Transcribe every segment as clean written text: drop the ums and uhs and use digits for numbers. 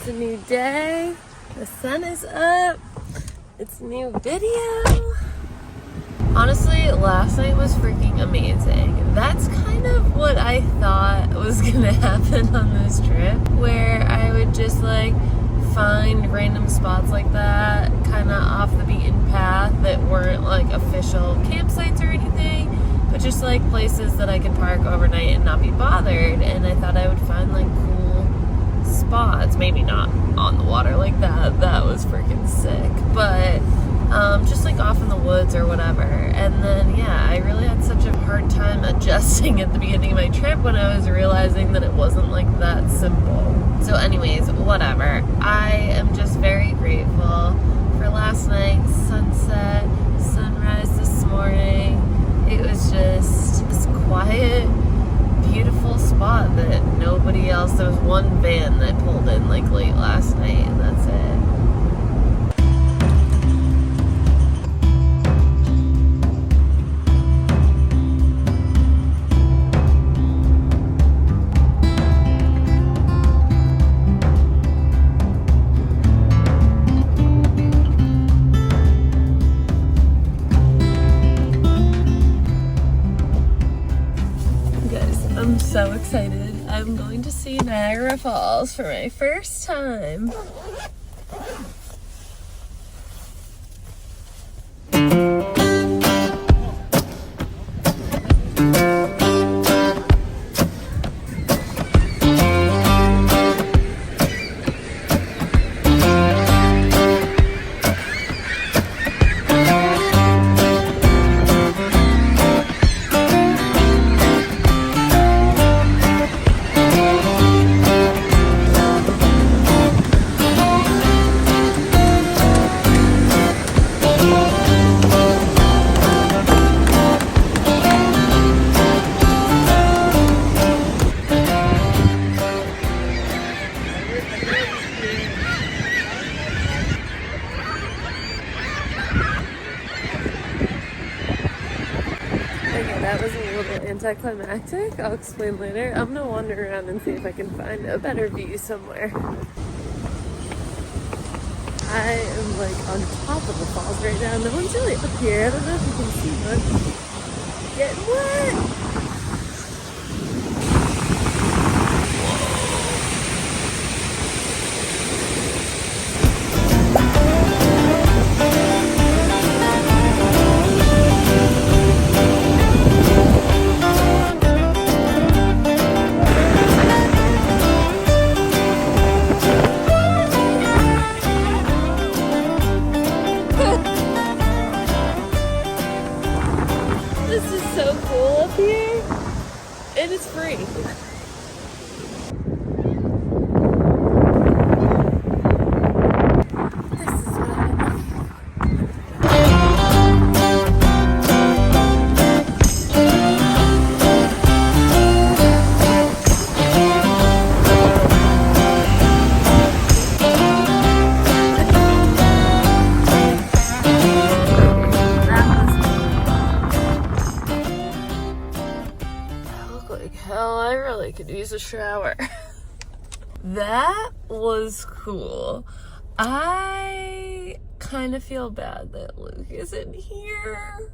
a new day. The sun is up. It's a new video. Honestly, last night was freaking amazing. That's kind of what I thought was gonna happen on this trip, where I would just like find random spots like that, kind of off the beaten path that weren't like official campsites or anything, but just like places that I could park overnight and not be bothered. And I thought I would find like cool spots, maybe not on the water like that. That was freaking sick, but just like off in the woods or whatever. And then yeah, I really had such a hard time adjusting at the beginning of my trip when I was realizing that it wasn't like that simple. So anyways, whatever. I am just very grateful for last night's sunset, sunrise this morning. It was just this quiet, beautiful spot that nobody else, there was one van that pulled in like late last night and that's it. I'm so excited. I'm going to see Niagara Falls for my first time. That was a little anticlimactic. I'll explain later. I'm gonna wander around and see if I can find a better view somewhere. I am like on top of the falls right now. No one's really up here. I don't know if you can see much. Getting wet! This is so cool up here, and it's free. This is what I'm hell, I really could use a shower. That was cool. I kind of feel bad that Luke isn't here.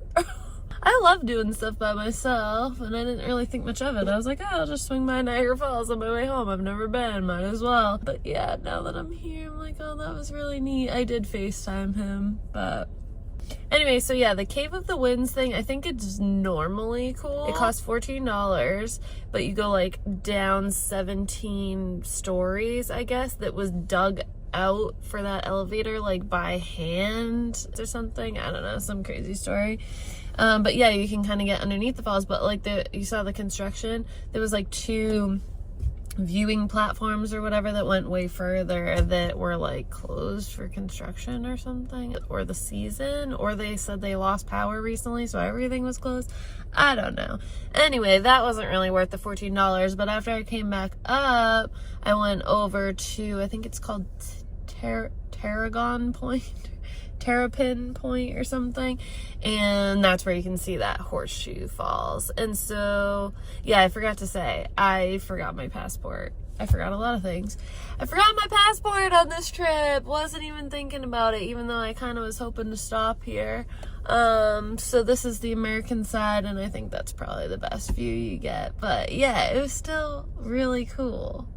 I love doing stuff by myself, and I didn't really think much of it. I was like, oh, I'll just swing by Niagara Falls on my way home. I've never been, might as well. But yeah, now that I'm here, I'm like, oh, that was really neat. I did FaceTime him, but anyway, so yeah, the Cave of the Winds thing, I think it's normally cool. It costs $14, but you go like down 17 stories, I guess, that was dug out for that elevator like by hand or something. I don't know, some crazy story. But yeah, you can kind of get underneath the falls, but like you saw the construction, there was like 2 viewing platforms or whatever that went way further that were like closed for construction or something, or the season, or they said they lost power recently so everything was closed. I don't know. Anyway, that wasn't really worth the $14, but after I came back up, I went over to, I think it's called Tarragon Point, Terrapin Point or something, and that's where you can see that Horseshoe Falls. And so yeah, I forgot to say, I forgot my passport I forgot a lot of things. I forgot my passport on this trip. Wasn't even thinking about it, even though I kind of was hoping to stop here. So this is the American side, and I think that's probably the best view you get. But yeah, it was still really cool.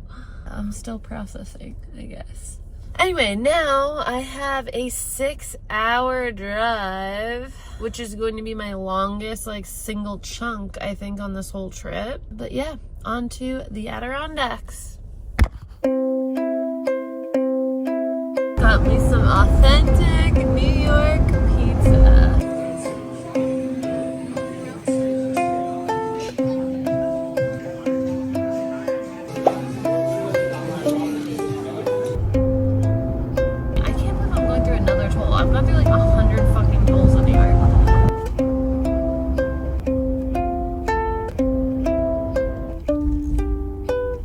I'm still processing, I guess. Anyway, now I have a 6-hour drive, which is going to be my longest, like, single chunk, I think, on this whole trip. But yeah, on to the Adirondacks. Got me some authentic New York pizza. I've gone through like 100 fucking tolls in New York.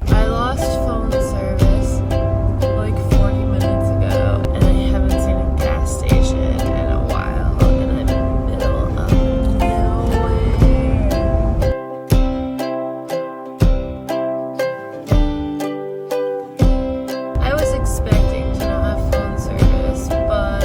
I lost phone service like 40 minutes ago, and I haven't seen a gas station in a while, and I'm in the middle of nowhere. I was expecting to not have phone service, but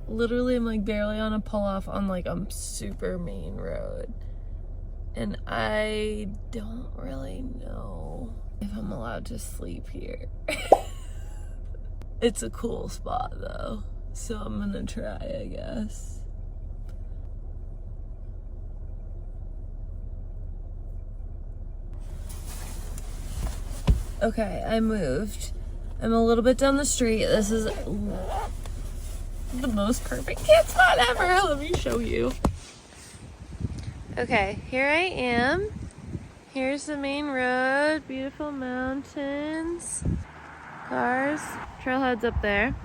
literally am like barely on a pull-off on like a super main road, and I don't really know if I'm allowed to sleep here. It's a cool spot though, so I'm gonna try, I guess. Okay, I moved. I'm a little bit down the street. This is the most perfect camp spot ever. Let me show you. Okay, here I am. Here's the main road. Beautiful mountains. Cars. Trailhead's up there.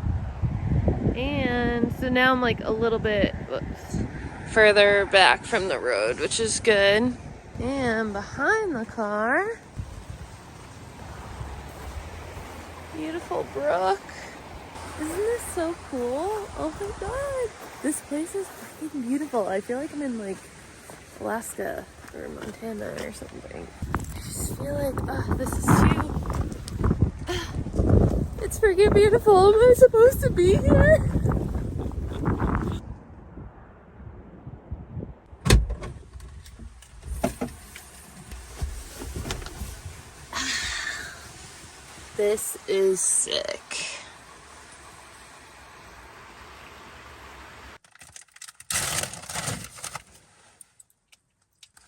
And so now I'm like a little bit further back from the road, which is good. And behind the car, beautiful brook. Isn't this so cool? Oh my god. This place is fucking beautiful. I feel like I'm in like Alaska or Montana or something. I just feel like, this is too... it's freaking beautiful. Am I supposed to be here? This is sick.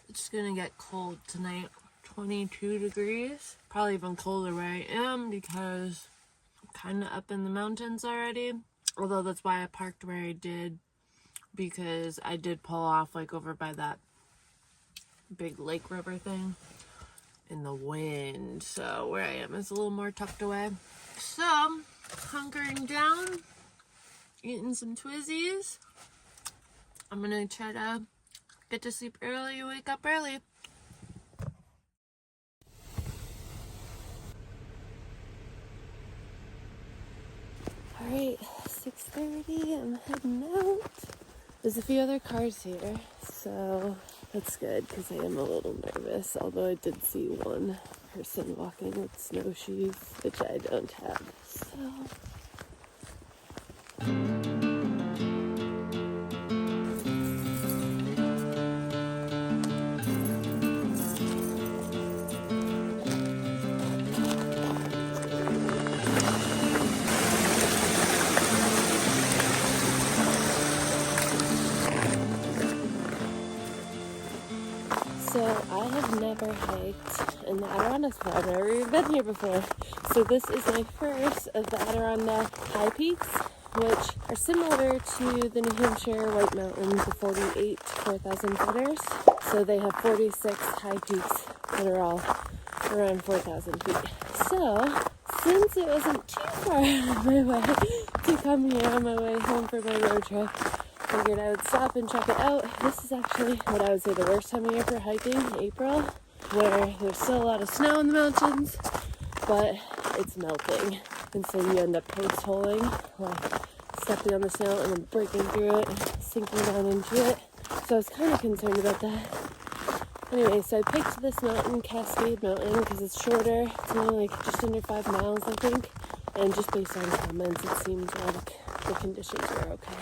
It's gonna get cold tonight. 22 degrees. Probably even colder where I am because I'm kind of up in the mountains already. Although that's why I parked where I did, because I did pull off like over by that big lake river thing in the wind. So where I am is a little more tucked away. So, hunkering down, eating some Twizzies. I'm gonna try to get to sleep early, wake up early. Alright, 6:30, I'm heading out. There's a few other cars here, so that's good because I am a little nervous. Although I did see one person walking with snowshoes, which I don't have, so... So I have never hiked in the Adirondacks before. I've never even been here before. So this is my first of the Adirondack high peaks, which are similar to the New Hampshire White Mountains, the 48 to 4,000 footers. So they have 46 high peaks that are all around 4,000 feet. So since it wasn't too far out of my way to come here on my way home for my road trip, figured I would stop and check it out. This is actually what I would say the worst time of year for hiking, April, where there's still a lot of snow in the mountains, but it's melting. And so you end up post-holing, like stepping on the snow and then breaking through it and sinking down into it. So I was kind of concerned about that. Anyway, so I picked this mountain, Cascade Mountain, because it's shorter. It's only like just under 5 miles, I think. And just based on comments, it seems like the conditions are okay.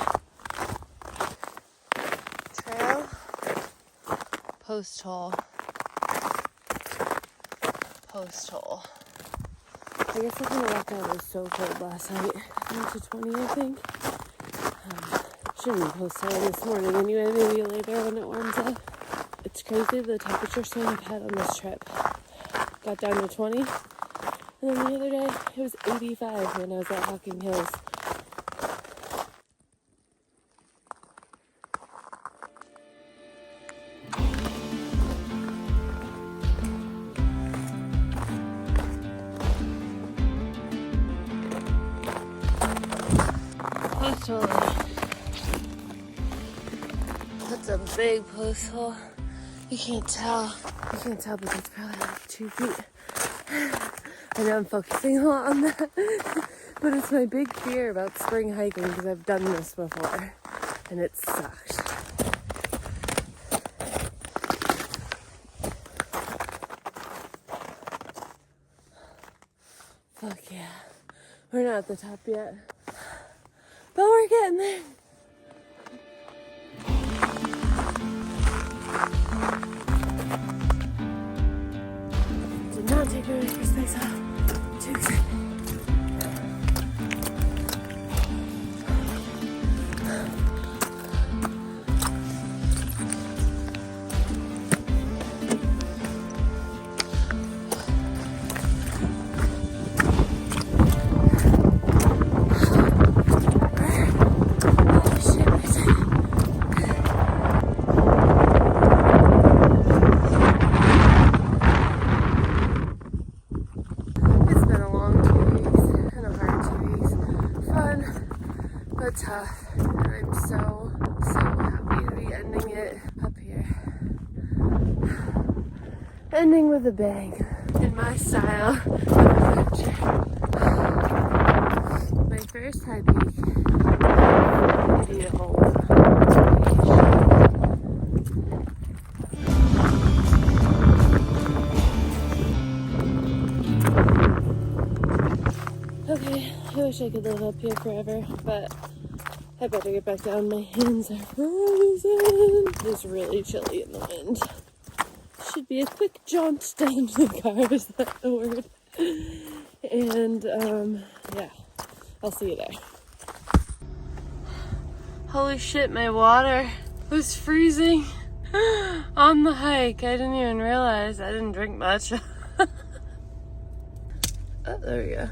Trail, post hole, post hole. I guess I kind of lucked out. It was so cold last night. Down to 20, I think. Shouldn't be post hole this morning anyway. Maybe later when it warms up. It's crazy the temperature swing I've had on this trip. Got down to 20. And then the other day, it was 85 when I was at Hocking Hills. Post hole. That's a big post hole. You can't tell because it's probably like 2 feet. I know I'm focusing a lot on that, but it's my big fear about spring hiking because I've done this before and it sucks. Fuck yeah. We're not at the top yet, but we're getting there. Did not take my space off. Too excited. Tough. I'm so happy to be ending it up here. Ending with a bang. In my style of adventure. My first high peak. Video. Okay, I wish I could live up here forever, but I better get back down. My hands are frozen. It's really chilly in the wind. Should be a quick jaunt down to the car, is that the word? And, yeah, I'll see you there. Holy shit, my water was freezing on the hike. I didn't even realize. I didn't drink much. Oh, there we go.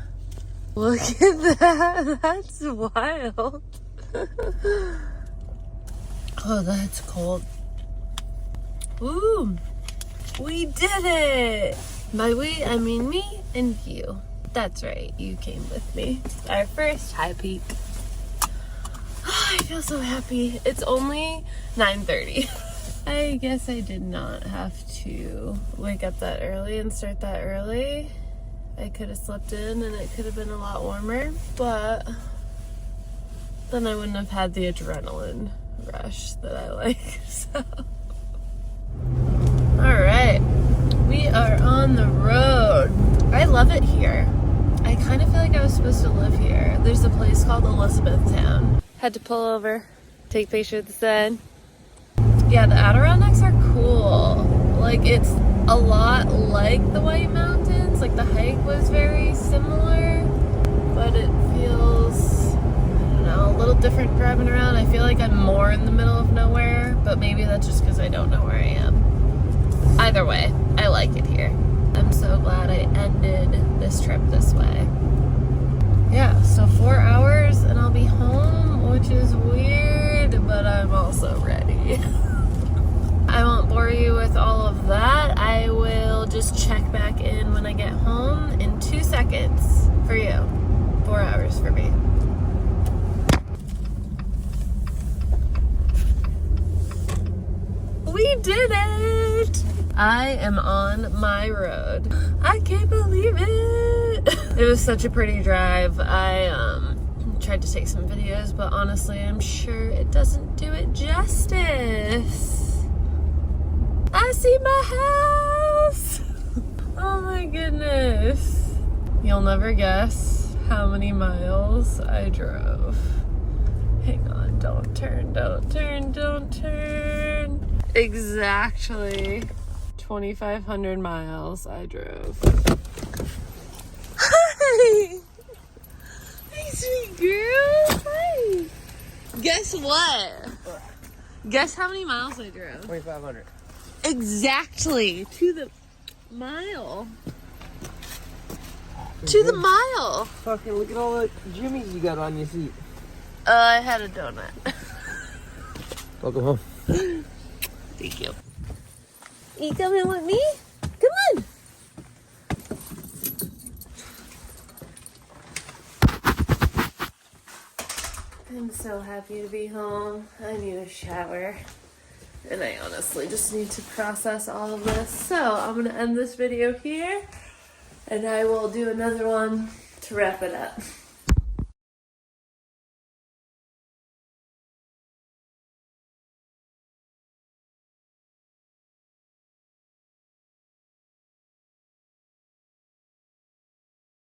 Look at that. That's wild. Oh, that's cold. Ooh, we did it! By we, I mean me and you. That's right, you came with me. Our first high peak. Oh, I feel so happy. It's only 9:30. I guess I did not have to wake up that early and start that early. I could have slept in and it could have been a lot warmer, but then I wouldn't have had the adrenaline rush that I like, so. All right, we are on the road. I love it here. I kind of feel like I was supposed to live here. There's a place called Elizabethtown. Had to pull over, take a picture of the sun. Yeah, the Adirondacks are cool. Like, it's a lot like the White Mountains. Like, the hike was very similar, but it feels, a little different driving around. I feel like I'm more in the middle of nowhere, but maybe that's just because I don't know where I am. Either way, I like it here. I'm so glad I ended this trip this way. Yeah, so 4 hours and I'll be home, which is weird, but I'm also ready. I won't bore you with all of that. I will just check back in when I get home in 2 seconds for you. 4 hours for me. We did it! I am on my road. I can't believe it! It was such a pretty drive. I tried to take some videos, but honestly, I'm sure it doesn't do it justice. I see my house! Oh my goodness. You'll never guess how many miles I drove. Hang on, don't turn, don't turn, don't turn. Exactly 2,500 miles I drove. Hi! Hey, sweet girl! Hi! Guess what? Guess how many miles I drove? 2,500. Exactly! To the mile. To the mile! Fucking look at all the jimmies you got on your seat. I had a donut. Welcome home. Thank you. You coming with me? Come on. I'm so happy to be home. I need a shower. And I honestly just need to process all of this. So I'm going to end this video here. And I will do another one to wrap it up.